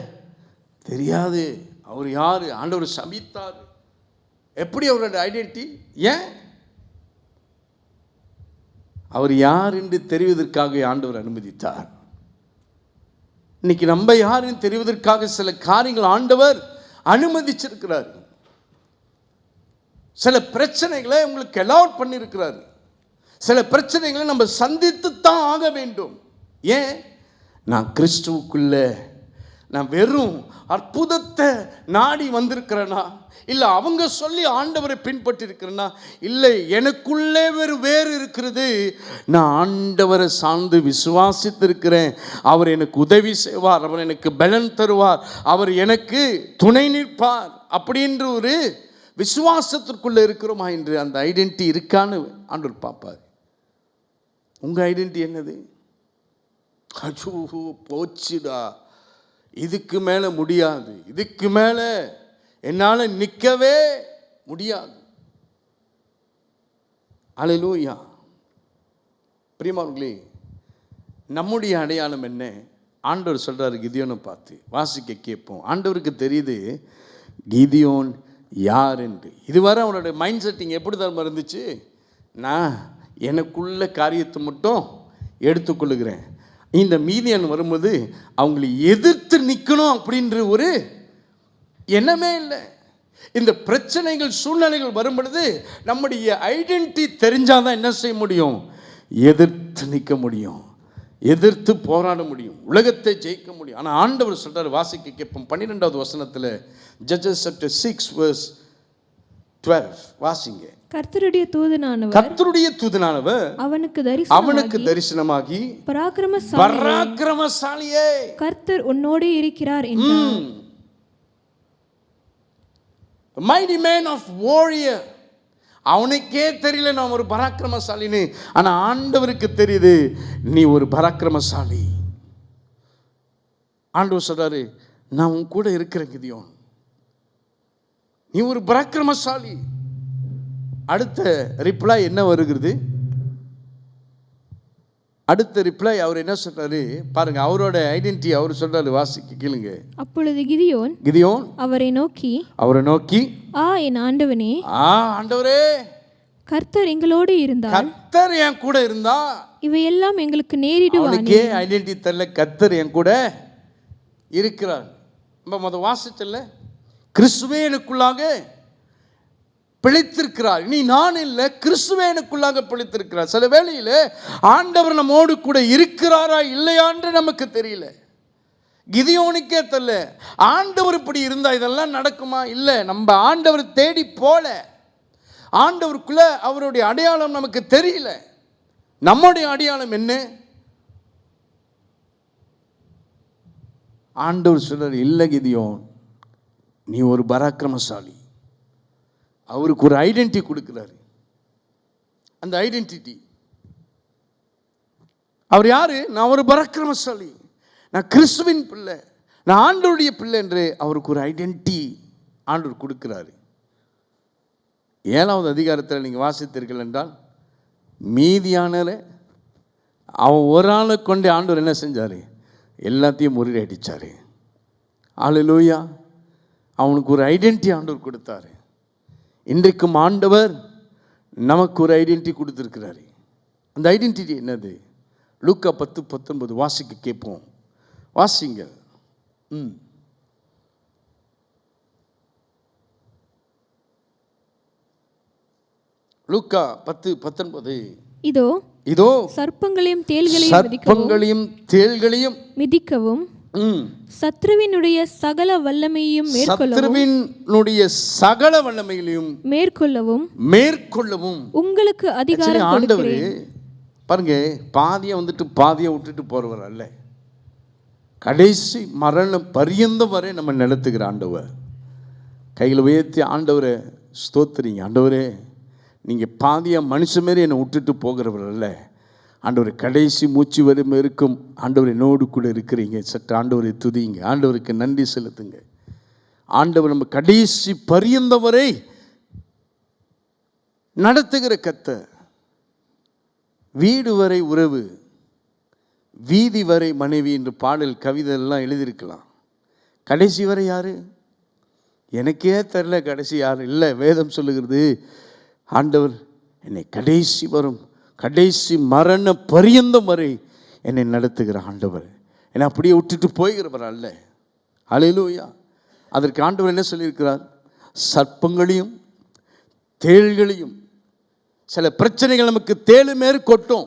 தெரியாது அவர் யார். ஆண்டவர் சபித்தார். எப்படி அவரோட ஐடென்டிட்டி? ஏன்? அவர் யார் என்று தெரிவதற்காக ஆண்டவர் அனுமதித்தார். இன்னைக்கு நம்ம யாருன்னு தெரிவதற்காக சில காரியங்கள் ஆண்டவர் அனுமதிச்சிருக்கிறார். சில பிரச்சனைகளை உங்களுக்கு அலௌட் பண்ணியிருக்கிறார். சில பிரச்சனைகளை நம்ம சந்தித்து தான் ஆக வேண்டும். ஏன்? நான் கிறிஸ்துவுக்குள்ள நான் வெறும் அற்புதத்தை நாடி வந்திருக்கிறேனா, இல்லை அவங்க சொல்லி ஆண்டவரை பின்பற்றி இருக்கிறேன்னா, இல்லை எனக்குள்ளே வேறு இருக்கிறது, நான் ஆண்டவரை சார்ந்து விசுவாசித்திருக்கிறேன், அவர் எனக்கு உதவி செய்வார், அவர் எனக்கு பலன் தருவார், அவர் எனக்கு துணை நிற்பார் அப்படின்ற ஒரு விசுவாசத்திற்குள்ள இருக்கிறோமா என்று அந்த ஐடென்டிட்டி இருக்கான்னு ஆண்டவர் பார்ப்பார். உங்க ஐடென்டிட்டி என்னது? அச்சோ போச்சுடா, இதுக்கு மேல முடியாது, இதுக்கு மேல என்னால நிற்கவே முடியாது. அல்லேலூயா. பிரியமானவர்களே, நம்முடைய அடையாளம் என்ன? ஆண்டவர் சொல்றாரு கிதியோனை பார்த்து, வாசிக்க கேட்போம். ஆண்டவருக்கு தெரியுது கிதியோன் யார் என்று. இதுவரை அவனோட மைண்ட் செட்டிங் எப்படி தான் இருந்துச்சு? நான் எனக்குள்ள காரியத்தை மட்டும் எடுத்துக்கொள்ளுகிறேன், இந்த மீதியான் வரும்போது அவங்களை எதிர்த்து நிற்கணும் அப்படின்ற ஒரு எண்ணமே இல்லை. இந்த பிரச்சனைகள் சூழ்நிலைகள் வரும் பொழுது நம்முடைய ஐடென்டிட்டி தெரிஞ்சாதான் என்ன செய்ய முடியும்? எதிர்த்து நிற்க முடியும், எதிர்த்து போராட முடியும், உலகத்தை ஜெயிக்க முடியும். ஆனால் ஆண்டவர் சொல்றாரு, வாசிக்க கேட்போம் 12வது வசனத்தில், Judges chapter 6:12 வாசிங்க. கர்த்தருடைய தூதனானவர் அவனுக்கு தரிசனமாகி பராக்கிரமசாலியே கர்த்தர் உன்னோடே இருக்கிறார் என்றார். mighty man of warrior. அவனுக்கே தெரியல நான் ஒரு பராக்கிரமசாலின்னு, ஆனா ஆண்டவருக்கு தெரியுது நீ ஒரு பராக்கிரமசாலி. ஆண்டவர் சொல்றாரு, நான் உன் கூட இருக்கிறேன் கிதியோன், நீ ஒரு பராக்கிரமசாலி. அடுத்த ரிப்ளை என்ன வருகிறது? அடுத்த ரிப்ளை அவர் என்ன சொல்றாரு பாருங்க. அவரோட ஐடென்டிட்டி அவர் சொல்றாரு, வாசிக்க கேளுங்க. அப்பொழுது கிதியோன் அவரை நோக்கி என் ஆண்டவனே, ஆண்டவரே, கர்த்தர் எங்களோடு இருந்தார், கர்த்தர் என் கூட இருந்தா இவையெல்லாம் எங்களுக்கு நேரிடுவானே. ஐடென்டிட்டி தெரியல, கர்த்தர் என் கூட இருக்கிறார். நம்ம முத வாசிச்சல்ல, கிறிஸ்துவே எனக்குள்ளாக பிழைத்திருக்கிறார். இனி நான் இல்லை, கிறிஸ்துவே எனக்குள்ளாக பிழைத்திருக்கிறார். சில வேளையில் ஆண்டவர் நம்மோடு கூட இருக்கிறாரா இல்லையான்னு நமக்கு தெரியல. கிதியோனுக்கே தெரியல. ஆண்டவர் இப்படி இருந்தா இதெல்லாம் நடக்குமா? இல்லை. நம்ம ஆண்டவர் தேடி போல, ஆண்டவருக்குள்ள அவருடைய அடையாளம் நமக்கு தெரியல. நம்முடைய அடையாளம் என்ன? ஆண்டவர் சொல்றார், இல்லை கிதியோன், நீ ஒரு பராக்கிரமசாலி. அவருக்கு ஒரு ஐடென்டிட்டி கொடுக்கிறாரு. அந்த ஐடென்டிட்டி அவர் யாரு? நான் ஒரு பராக்கிரமசாலி, நான் கிறிஸ்துவின் பிள்ளை, நான் ஆண்டவருடைய பிள்ளை என்று அவருக்கு ஒரு ஐடென்டிட்டி ஆண்டவர் கொடுக்கிறாரு. 7வது அதிகாரத்தில் நீங்கள் வாசித்தீர்கள் என்றால், மீதியானரை அவன் ஒரு ஆளை கொண்டு ஆண்டவர் என்ன செஞ்சார்? எல்லாத்தையும் முறியடிச்சார். அல்லேலூயா. அவனுக்கு ஒரு ஐடென்டிட்டி ஆண்டவர் கொடுத்தாரு. இன்றைக்கும் ஆண்டவர் நமக்கு ஒரு ஐடென்டிட்டி கொடுத்துருக்கிறாரு. அந்த ஐடென்டிட்டி என்னது? லூக்கா 10:19 வாசிக்க கேட்போம். வாசிங்க. லூக்கா 10:19. இதோ சர்ப்பங்களையும் தேள்களையும் மிதிக்கவும் சத்ருவினுடைய சகல வல்லமையையும் மேற்கொள்ளவும் உங்களுக்கு அதிகாரம் கொடுக்கிறேன். பாருங்க, பாதியை வந்துட்டு பாதியை விட்டுட்டு போறவர் அல்ல, கடைசி மரணம் பரியந்தம் வரை நம்ம நடத்துகிற ஆண்டவர். கையில் உயர்த்தி ஆண்டவரை ஸ்தோத்திரிங்க. ஆண்டவரே, நீங்கள் பாதியா மனுஷன் மாரி என்னை விட்டுட்டு போகிறவர் அல்ல ஆண்டவர், கடைசி மூச்சு வரும் இருக்கும் ஆண்டவர் என்னோடு கூட இருக்கிறீங்க. சற்று ஆண்டவரை துதிங்க, ஆண்டவருக்கு நன்றி செலுத்துங்க. ஆண்டவர் நம்ம கடைசி பரியந்தம் வரை நடத்துகிற கர்த்தர். வீடு வரை உறவு, வீதி வரை மனைவி என்று பாடல் கவிதை எல்லாம் எழுதியிருக்கலாம். கடைசி வரை யாரு? எனக்கே தெரியல கடைசி யாரு. இல்லை, வேதம் சொல்லுகிறது ஆண்டவர் என்னை கடைசி வரும், கடைசி மரண பரியந்தம் வரை என்னை நடத்துகிற ஆண்டவர், என்னை அப்படியே விட்டுட்டு போய்கிறவர் அல்ல. அல்லேலூயா. அதற்கு ஆண்டவர் என்ன சொல்லியிருக்கிறார்? சர்ப்பங்களையும் தேள்களையும். சில பிரச்சனைகள் நமக்கு தேளு மேற்கொட்டும்,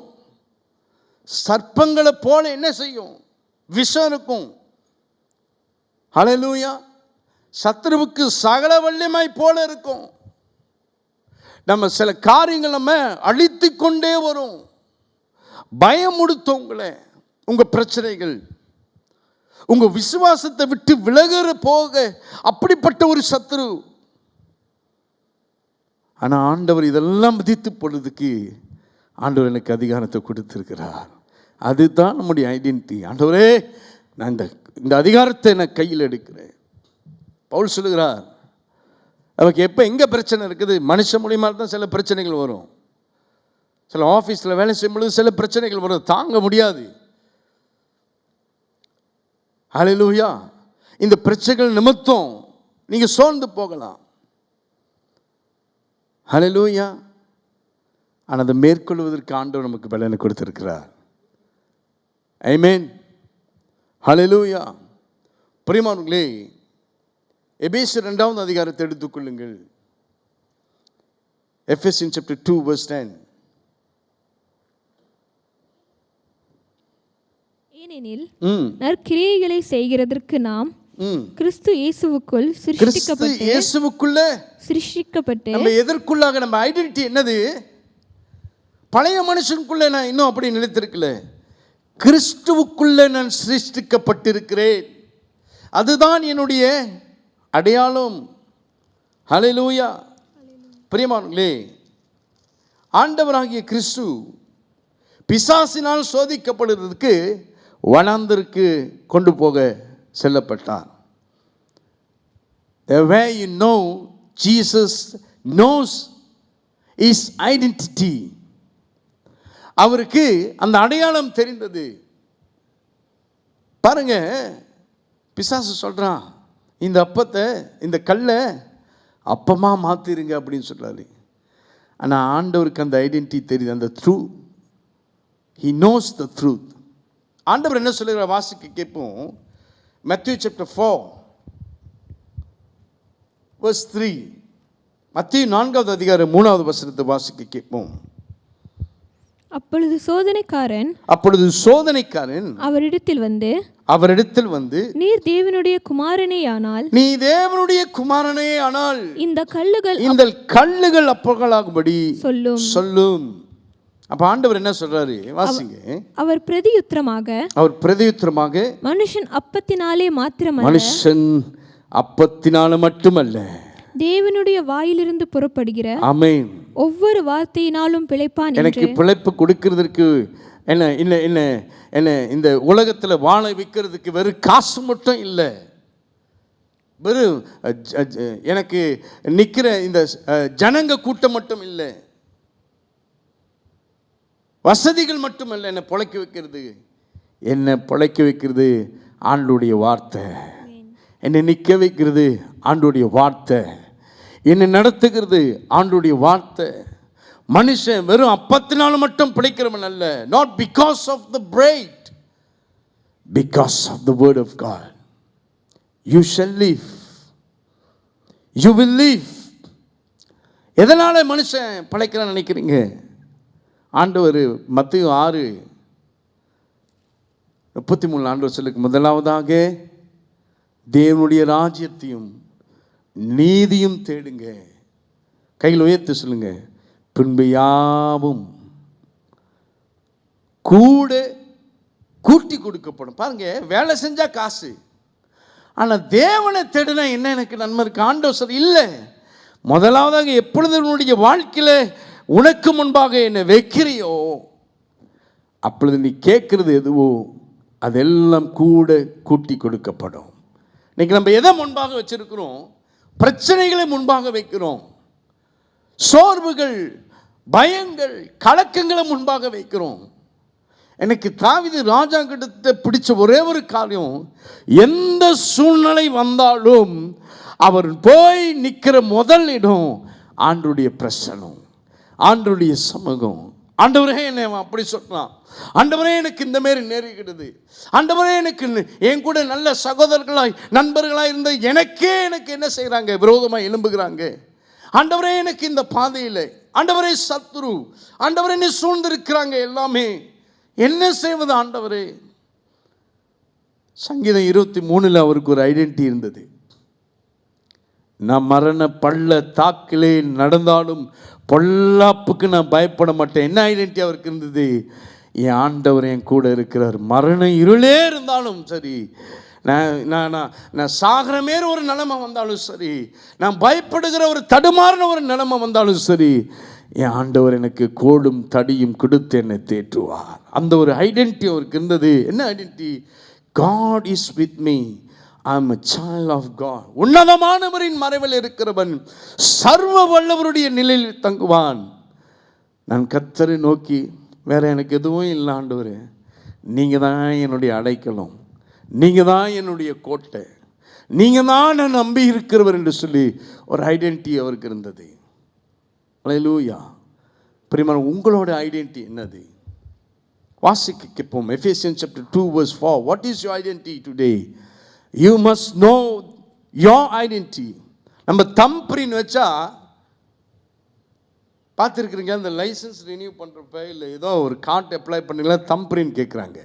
சர்ப்பங்களை போல என்ன செய்யும்? விஷம் இருக்கும். அல்லேலூயா. சத்ருவுக்கு சகல வல்லமை போல இருக்கும். நம்ம சில காரியங்கள் நம்ம அழித்து கொண்டே வரும். பயமுடுத்தவங்களே உங்க பிரச்சனைகள், உங்க விசுவாசத்தை விட்டு விலகிற போக அப்படிப்பட்ட ஒரு சத்ரு. ஆனால் ஆண்டவர் இதெல்லாம் மதித்து பொழுதுக்கு ஆண்டவர் எனக்கு அதிகாரத்தை கொடுத்திருக்கிறார். அதுதான் நம்முடைய ஐடென்டிட்டி. ஆண்டவரே, நான் இந்த அதிகாரத்தை நான் கையில் எடுக்கிறேன். பவுல் சொல்லுகிறார், அவருக்கு எப்போ எங்கே பிரச்சனை இருக்குது, மனுஷன் மூலியமாக தான் சில பிரச்சனைகள் வரும். சில ஆஃபீஸில் வேலை செய்யும் பொழுது சில பிரச்சனைகள் வரும், தாங்க முடியாது. ஹல்லேலூயா. இந்த பிரச்சனைகள் நிமித்தம் நீங்கள் சோர்ந்து போகலாம். ஹல்லேலூயா. ஆனால் அதை மேற்கொள்வதற்கு ஆண்டவர் நமக்கு பலனை கொடுத்திருக்கிறார். ஆமென். ஹல்லேலூயா. பிரியமானவர்களே, எபேசியர் 2வது அதிகாரத்தை எடுத்துக்கொள்ளுங்கள். Ephesians chapter 2 verse 10. ஏனெனில் நற்கிரியைகளை செய்கிறதற்கு நாம் கிறிஸ்து இயேசுவுக்குள் சிருஷ்டிக்கப்பட்டு நம்ம எதற்குள்ளாக நம்ம ஐடென்டிட்டி என்னது? பழைய மனுஷனுக்குள்ள நான் இன்னும் அப்படி நிலைத்திருக்கல. கிறிஸ்துவுக்குள்ள நான் சிருஷ்டிக்கப்பட்டிருக்கிறேன். அதுதான் என்னுடைய அடையாளம். ஹல்லேலூயா. பிரியமானவர்களே, ஆண்டவராகிய கிறிஸ்து பிசாசினால் சோதிக்கப்படுவதற்கு வனாந்தருக்கு கொண்டு போக செல்லப்பட்டார். The way you know Jesus knows his identity. அவருக்கு அந்த அடையாளம் தெரிந்தது. பாருங்க, பிசாசு சொல்றான், இந்த அப்பத்தை, இந்த கல்லை அப்பமா மாத்திருங்க அப்படின்னு சொல்றாரு. ஆனால் ஆண்டவருக்கு அந்த ஐடென்டிட்டி தெரியுது, அந்த truth. He knows the truth. ஆண்டவர் என்ன சொல்லுகிற வாசிக்க கேட்போம். Matthew chapter 4 verse 3. மத்தேயு 4வது அதிகாரம் 3வது வசனத்தை வாசிக்க கேட்போம். அப்பொழுது சோதனைக்காரன் அவரிடத்தில் வந்து நீர் தேவனுடைய குமாரனே ஆனால் இந்த கல்லுகள் அப்பங்களாகும்படி சொல்லும். அப்ப ஆண்டவர் என்ன சொல்றாரு வாசிங்க. அவர் பிரதியுத்தரமாக மனுஷன் அப்பத்தினாலே மட்டுமல்ல தேவனுடைய வாயிலிருந்து புறப்படுகிற ஆமென் ஒவ்வொரு வார்த்தையினாலும் பிழைப்பான். எனக்கு பிழைப்பு கொடுக்கிறதுக்கு என்ன இந்த உலகத்தில் வாழ வைக்கிறதுக்கு வெறும் காசு மட்டும் இல்லை, வெறும் எனக்கு நிற்கிற இந்த ஜனங்க கூட்டம் மட்டும் இல்லை, வசதிகள் மட்டும் இல்லை. என்னை பிழைக்க வைக்கிறது ஆண்டுடைய வார்த்தை. என்னை நிற்க வைக்கிறது ஆண்டுடைய வார்த்தை. என்னை நடத்துகிறது ஆண்டுடைய வார்த்தை. மனுஷன் வெறும் அப்பத்தினால மட்டும் பிழைக்கிறவன் அல்ல. Not because of the bread, because of the word of God. You shall live, you will live. எதனால மனுஷன் பிழைக்கிறான்னு நினைக்கிறீங்க? ஆண்டவர் மத்தேயு 6:33 ஆண்டவர் சொல்லுங்க, முதலாவதாக தேவனுடைய ராஜ்யத்தையும் நீதியும் தேடுங்க. கையில் உயர்த்தி சொல்லுங்க, பின்பு யாவும் கூட்டி கொடுக்கப்படும். பாருங்க, வேலை செஞ்சா காசு, ஆனால் தேவனை தேடுனா என்ன எனக்கு நன்மை இருக்கு? ஆண்டவர் சொல்ல இல்லை, முதலாவதாக எப்பொழுது உன்னுடைய வாழ்க்கையில் உனக்கு முன்பாக என்னை வைக்கிறியோ அப்பொழுது நீ கேட்கறது எதுவோ அதெல்லாம் கூட்டி கொடுக்கப்படும். இன்னைக்கு நம்ம எதை முன்பாக வச்சிருக்கிறோம்? பிரச்சனைகளை முன்பாக வைக்கிறோம், சோர்வுகள், பயங்கள், கலக்கங்களை முன்பாக வைக்கிறோம். எனக்கு தாவீது ராஜா கிட்ட பிடிச்ச ஒரே ஒரு காரியம், எந்த சூழ்நிலை வந்தாலும் அவர் போய் நிற்கிற முதல் இடம் ஆண்டவருடைய பிரசன்னம், ஆண்டவருடைய சமூகம். ஆண்டவரே என்னை அப்படி சொல்றான், ஆண்டவரே எனக்கு இந்த மாரி நேரிடுது, ஆண்டவரே எனக்கு என் கூட நல்ல சகோதரர்களாய் நண்பர்களாய் இருந்த எனக்கு என்ன செய்கிறாங்க, விரோதமாக எழும்புகிறாங்க. ஆண்டவரே எனக்கு இந்த பாதையில், ஆண்டவரே சத்துரு, ஆண்டவரே என்னை சூழ்ந்திருக்கிறாங்க, எல்லாமே என்ன செய்வது ஆண்டவரே? சங்கீதம் 23 அவருக்கு ஒரு ஐடென்டிட்டி இருந்தது. நான் மரண தாக்கிலே நடந்தாலும் பொல்லாப்புக்கு நான் பயப்பட மாட்டேன். என்ன ஐடென்டிட்டி அவருக்கு இருந்தது? என் ஆண்டவர் என் கூட இருக்கிறார். மரண இருளே இருந்தாலும் சரி, நான் சாகிற மாரி ஒரு நிலைமை வந்தாலும் சரி, நான் பயப்படுகிற ஒரு தடுமாறின ஒரு நிலைமை வந்தாலும் சரி, என் ஆண்டவர் எனக்கு கோடும் தடியும் கொடுத்து என்னை தேற்றுவார். அந்த ஒரு ஐடென்டிட்டி அவருக்கு இருந்தது. என்ன identity? God is with me, I am a child of God. உன்னதமானவரின் மறைவில் இருக்கிறவன் சர்வ வல்லவருடைய நிலையில் தங்குவான். நான் கர்த்தரை நோக்கி வேற எனக்கு எதுவும் இல்லை ஆண்டவரே, நீங்கள் தான் என்னுடைய அடைக்கலம், நீங்கள் தான் என்னுடைய கோட்டை, நீங்கள் தான் நான் நம்பி இருக்கிறவர் என்று சொல்லி ஒரு ஐடென்டிட்டி அவருக்கு இருந்தது. அல்லேலூயா. பிரியமான, உங்களோட ஐடென்டிட்டி என்னது? வாசிக்க கேட்போம். Ephesians chapter 2 verse 4. What is your identity today? You must know your identity. நம்ம தம்பிரின் வச்சா பார்த்துருக்குறீங்க, அந்த லைசன்ஸ் ரினியூ பண்ணுறப்ப இல்லை ஏதோ ஒரு கார்டு அப்ளை பண்ணல தம்பிரின் கேட்குறாங்க.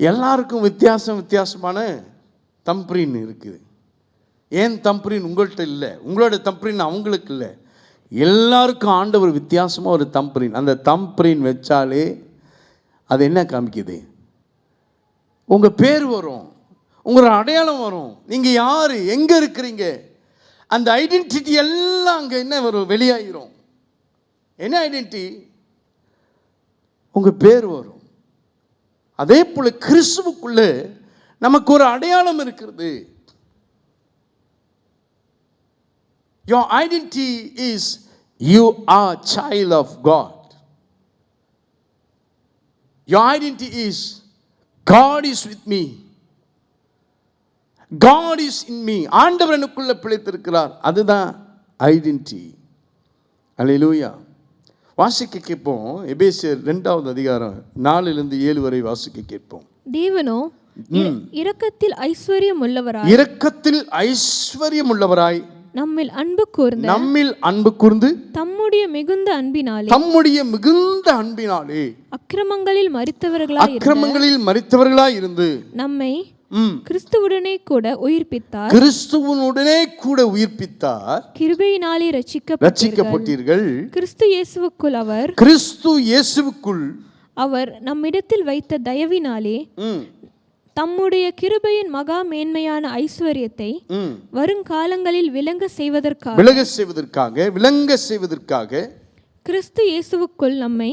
எல்லாருக்கும் வித்தியாசமான தம்பிரின் இருக்குது. ஏன் தம்பிரின் உங்கள்கிட்ட இல்லை, உங்களோட தம்பிரின் அவங்களுக்கு இல்லை, எல்லாருக்கும் ஆண்டவர் வித்தியாசமாக ஒரு தம்பிரின். அந்த தம்பிரின் வச்சாலே அது என்ன காமிக்குது? உங்கள் பேர் வரும், உங்களோட அடையாளம் வரும், நீங்கள் யார், எங்கே இருக்கிறீங்க, அந்த ஐடென்டிட்டி எல்லாம் அங்கே என்ன வரும்? வெளியாகிரும். என்ன ஐடென்டிட்டி? உங்கள் பேர் வரும். அதே போல் கிறிஸ்துவுக்குள்ளே நமக்கு ஒரு அடையாளம் இருக்கிறது. Your identity is you are child of God. Your identity is God is with me. God is in me. ஆண்டவர் எனக்குள்ள பிழைத்திருக்கிறார். அதுதான் ஐடென்டிட்டி. அல்லேலூயா. வாசிக்க கேட்போம். எபேசியர் 2வது அதிகாரம் 4 7 வரை வாசிக்க கேட்போம். தேவனோ இரக்கத்தில் ஐஸ்வர்யம் உள்ளவராய் நம்மில் அன்பு கூர்ந்து தம்முடைய மிகுந்த அன்பினாலே அக்கிரமங்களில் மரித்தவர்களாய் இருந்து நம்மை கிறிஸ்துவுடனே கூட உயிர்ப்பித்தார். கிருபையினாலே ரட்சிக்கப்பட்டீர்கள். கிறிஸ்து இயேசுவுக்குள் அவர் நம்மிடத்தில் வைத்த தயவினாலே தம்முடைய கிருபையின் மகா மேன்மையான ஐஸ்வர்யத்தை வருங்காலங்களில் விளங்க செய்வதற்காக கிறிஸ்து இயேசுவுக்குள் நம்மை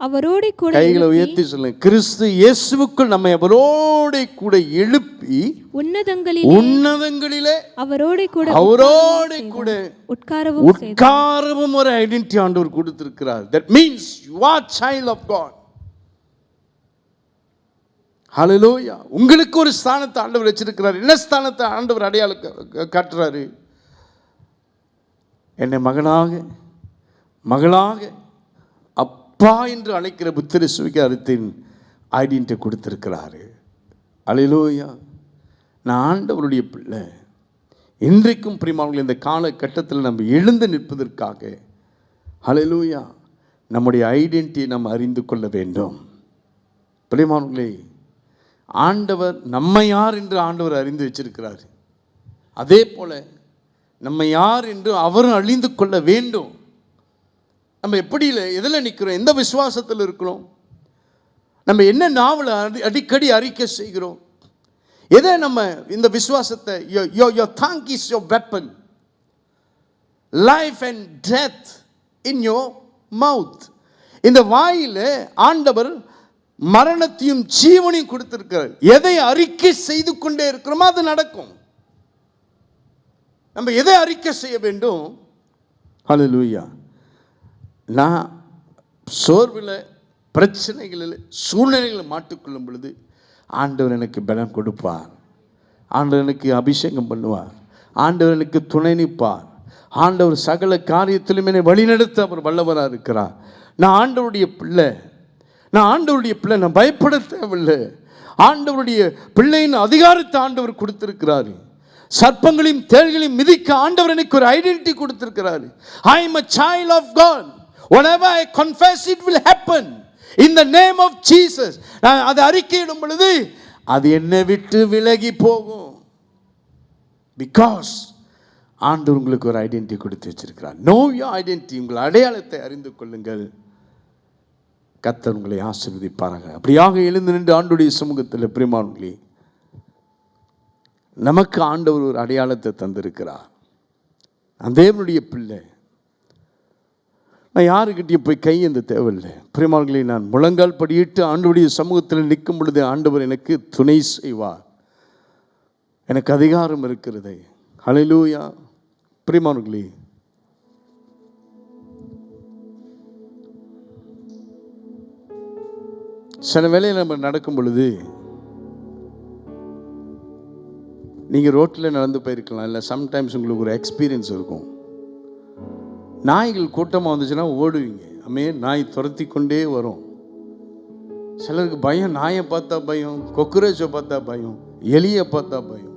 அவரோடு கூட கைகளை உயர்த்தி சொல்லுங்க. கிறிஸ்து இயேசுவுக்குள் நம்மை அவரோடு கூட எழுப்பி உன்னதங்களிலே அவரோடு கூட உட்காரவும் ஒரு ஐடென்டிட்டி ஆண்டவர் கொடுத்திருக்கிறார். That means you are child of God. ஹல்லேலூயா. உங்களுக்கு ஒரு ஸ்தானத்தை ஆண்டவர் வச்சிருக்கிறார். என்ன ஸ்தானத்தை ஆண்டவர் அடையாளம் காட்டுறாரு? என்னை மகளாக அப்பா என்று அழைக்கிற புத்திர சுவிகாரத்தின் ஐடென்டிட்டி கொடுத்திருக்கிறாரு. ஹல்லேலூயா. நான் ஆண்டவருடைய பிள்ளை. இன்றைக்கும் பிரியமானவர்களே, இந்த காலகட்டத்தில் நம்ம எழுந்து நிற்பதற்காக ஹல்லேலூயா நம்முடைய ஐடென்டிட்டியை நாம் அறிந்து கொள்ள வேண்டும். பிரியமானவர்களே, ஆண்டவர் நம்ம யார் என்று ஆண்டவர் அறிந்து வச்சிருக்கிறார். அதே போல நம்ம யார் என்று அவரும் அழிந்து கொள்ள வேண்டும். நம்ம எப்படி எதில் நிற்கிறோம், எந்த விசுவாசத்தில் இருக்கிறோம், நம்ம என்ன நாவலை அடிக்கடி அறிக்கை செய்கிறோம், எதை நம்ம இந்த விசுவாசத்தை your tongue is your weapon, life and death in your mouth. இந்த வாயில ஆண்டவர் மரணத்தையும் ஜீவனையும் கொடுத்திருக்கிறார். எதை அறிக்கை செய்து கொண்டே இருக்கிறோமோ அது நடக்கும். நம்ம எதை அறிக்கை செய்ய வேண்டும்? ஹல்லேலூயா. நான் சோர்வில், பிரச்சனைகளில், சூழ்நிலைகளில் மாட்டிக்கொள்ளும் பொழுது ஆண்டவர் எனக்கு பலம் கொடுப்பார், ஆண்டவர் எனக்கு அபிஷேகம் பண்ணுவார், ஆண்டவர் எனக்கு துணை நிற்பார், ஆண்டவர் சகல காரியத்திலும் என்னை வழிநடத்த அவர் வல்லவராக இருக்கிறார். நான் ஆண்டவருடைய பிள்ளை, நான் பயப்பட தேவையில்லை. ஆண்டவருடைய பிள்ளையின் அதிகாரத்தை ஆண்டவர் கொடுத்திருக்கிறார். சர்ப்பங்களையும் தேள்களையும் மிதிக்க ஆண்டவர் எனக்கு ஒரு ஐடென்டிட்டி கொடுத்திருக்கிறார். I am a child of God. Whatever I confess, it will happen in the name of Jesus. நான் அதை அறிக்கையிடும் பொழுது அது என்னை விட்டு விலகி போகும். Because ஆண்டவர் உங்களுக்கு ஒரு ஐடென்டிட்டி கொடுத்து வச்சிருக்கிறார். Know your identity. உங்கள் அடையாளத்தை அறிந்து கொள்ளுங்கள். கர்த்தர் உங்களை ஆசீர்வதிப்பாராக. அப்படியாக எழுந்து நின்று ஆண்டவருடைய சமூகத்தில் பிரியமானவர்களே நமக்கு ஆண்டவர் ஒரு அடையாளத்தை தந்திருக்கிறார். அந்த தேவனுடைய பிள்ளை. நான் யாருக்கிட்டே போய் கையேந்த தேவையில்லை. பிரியமானவர்களே, நான் முழங்கால் படியிட்டு ஆண்டவருடைய சமூகத்தில் நிற்கும் பொழுது ஆண்டவர் எனக்கு துணை செய்வார். எனக்கு அதிகாரம் இருக்கிறது. ஹல்லேலூயா. பிரியமானவர்களே, சில வேளையில் நம்ம நடக்கும் பொழுது நீங்கள் ரோட்டில் நடந்து போயிருக்கலாம், இல்லை சம்டைம்ஸ் உங்களுக்கு ஒரு எக்ஸ்பீரியன்ஸ் இருக்கும். நாய்கள் கூட்டமாக வந்துச்சுன்னா ஓடுவீங்க. நாய் துரத்தி கொண்டே வரும். சிலருக்கு பயம், நாயை பார்த்தா பயம், கொக்குரேச்சை பார்த்தா பயம், எலியை பார்த்தா பயம்.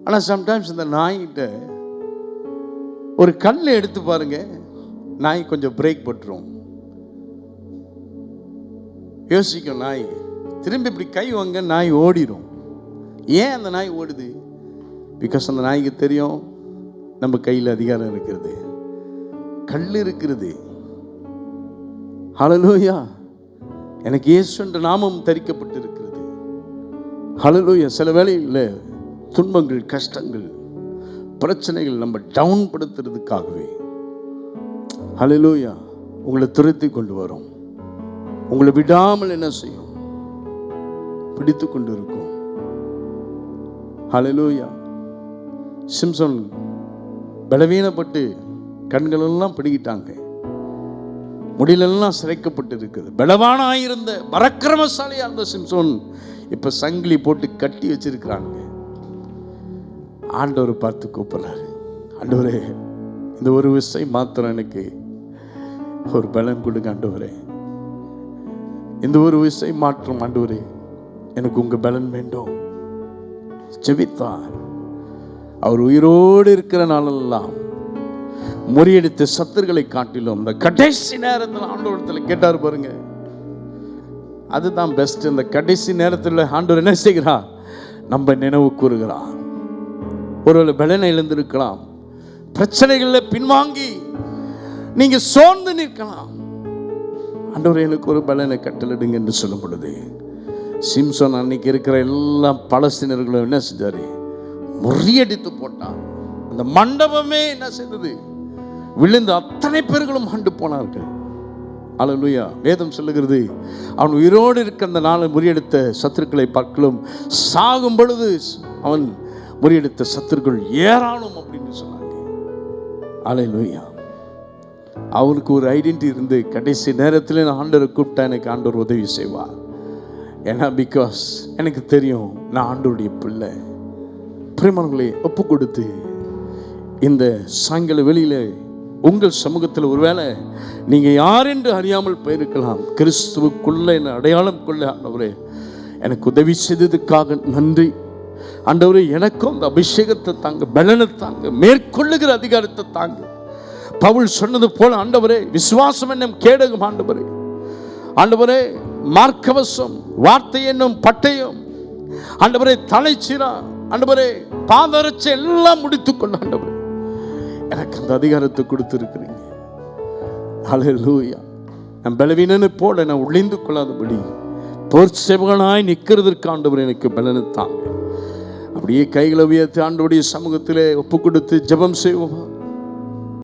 ஆனால் சம்டைம்ஸ் இந்த நாய்கிட்ட ஒரு கல்லை எடுத்து பாருங்க, நாய் கொஞ்சம் பிரேக் போட்டுரும். யோசிக்கும் நாய், திரும்பி இப்படி கை வாங்க, நாய் ஓடிடும். ஏன் அந்த நாய் ஓடுது? பிகாஸ் அந்த நாய்க்கு தெரியும் நம்ம கையில் அதிகாரம் இருக்கிறது, கல் இருக்கிறது. ஹல்லேலூயா. எனக்கு இயேசு என்ற நாமம் தரிக்கப்பட்டு இருக்கிறது. ஹல்லேலூயா. சில வேளையில் துன்பங்கள், கஷ்டங்கள், பிரச்சனைகள் நம்ம டவுன் படுத்துறதுக்காகவே ஹல்லேலூயா உங்களை துரத்தி கொண்டு வரும். உங்களை விடாமல் என்ன செய்யும்? பிடித்து கொண்டு இருக்கும். ஹல்லேலூயா. சிம்சன் பலவீனப்பட்டு கண்களெல்லாம் பிடிக்கிட்டாங்க, முடியலெல்லாம் சிறைக்கப்பட்டு இருக்குது. பலவானாயிருந்த பராக்கிரமசாலியா இருந்த சிம்சோன் இப்ப சங்கிலி போட்டு கட்டி வச்சிருக்கிறாங்க. ஆண்டவர் பார்த்து கூப்பிடுறாரு, ஆண்டவரே, இந்த ஒரு விஷயம் மாத்திரம் எனக்கு ஒரு பலன் கொடுங்க ஆண்டவரே. இந்த ஒரு விஷயம் மாற்றம் ஆண்டவரே, எனக்கு உங்க பலன் வேண்டும். ஜெபித்தார். அவர் உயிரோடு இருக்கிற நாளெல்லாம் முறியடித்த சத்துருக்களை காட்டிலும் இந்த கடைசி நேரத்தில் ஆண்டவரத்தில் கேட்டார் பாருங்க, அதுதான் பெஸ்ட். இந்த கடைசி நேரத்தில் ஆண்டவர் என்ன செய்கிறார்? நம்ம நினைவு கூறுகிறார். ஒருவேளை பலனை இழந்திருக்கலாம், பிரச்சனைகளில் பின்வாங்கி நீங்க சோர்ந்து நிற்கலாம். ஆண்டவரே, எனக்கு ஒரு பலனை கட்டளிடுங்க என்று சொல்லும் பொழுது சிம்சோன் அன்னைக்கு இருக்கிற எல்லா பலஸ்தீனர்களும் என்ன செஞ்சாரு? முறியடித்து போட்டார். அந்த மண்டபமே என்ன செய்தது? விழுந்து அத்தனை பேர்களும் ஆண்டு போனார்கள். அல்லேலூயா. வேதம் சொல்லுகிறது, அவன் உயிரோடு இருக்க அந்த நாளை முறியடித்த சத்துருக்களை பார்க்கலும் சாகும் பொழுது அவன் முறியடித்த சத்துருக்கள் ஏராளம் அப்படின்னு சொன்னாங்க. அல்லேலூயா. அவனுக்கு ஒரு ஐடென்டிட்டி இருந்து கடைசி நேரத்தில் நான் ஆண்டவரை கூப்பிட்டா எனக்கு ஆண்டவர் உதவி செய்வார். ஏன்னா பிகாஸ் எனக்கு தெரியும் நான் ஆண்டவருடைய பிள்ளை. பிரியமானவர்களே, ஒப்பு கொடுத்து இந்த சாயங்கால வெளியில உங்கள் சமூகத்தில் ஒருவேளை நீங்க யார் என்று அறியாமல் போயிருக்கலாம். கிறிஸ்துவுக்குள்ள என்ன அடையாளம் கொள்ள ஆண்டவரே எனக்கு உதவி செய்ததுக்காக நன்றி. ஆண்டவரே, எனக்கும் அந்த அபிஷேகத்தை தாங்க, பலனை தாங்க, மேற்கொள்ளுகிற அதிகாரத்தை தாங்க. பவுல் சொன்னது போல ஆண்டவரே, விசுவாசம் என்னும் கேடகம் ஆண்டவரே, ஆண்டவரே மார்க்கவசம், வார்த்தை என்னும் பட்டயம் ஆண்டவரே, தலைச்சீரா ஆண்டவரே, பாதரட்சை எல்லாம் முடித்துக்கொண்டு ஆண்டவரே எனக்கு அந்த அதிகாரத்தை கொடுத்திருக்கிறீங்க. ஹல்லேலூயா. நான் பலவீனனை போல நான் ஒளிந்து கொள்ளாதபடி போர் சேவகனாய் நிற்கிறதற்கு ஆண்டவர் எனக்கு பலனை தாங்க. அப்படியே கைகளை உயர்த்தி ஆண்டவருடைய சமூகத்திலே ஒப்பு கொடுத்து ஜெபம் செய்வோம்.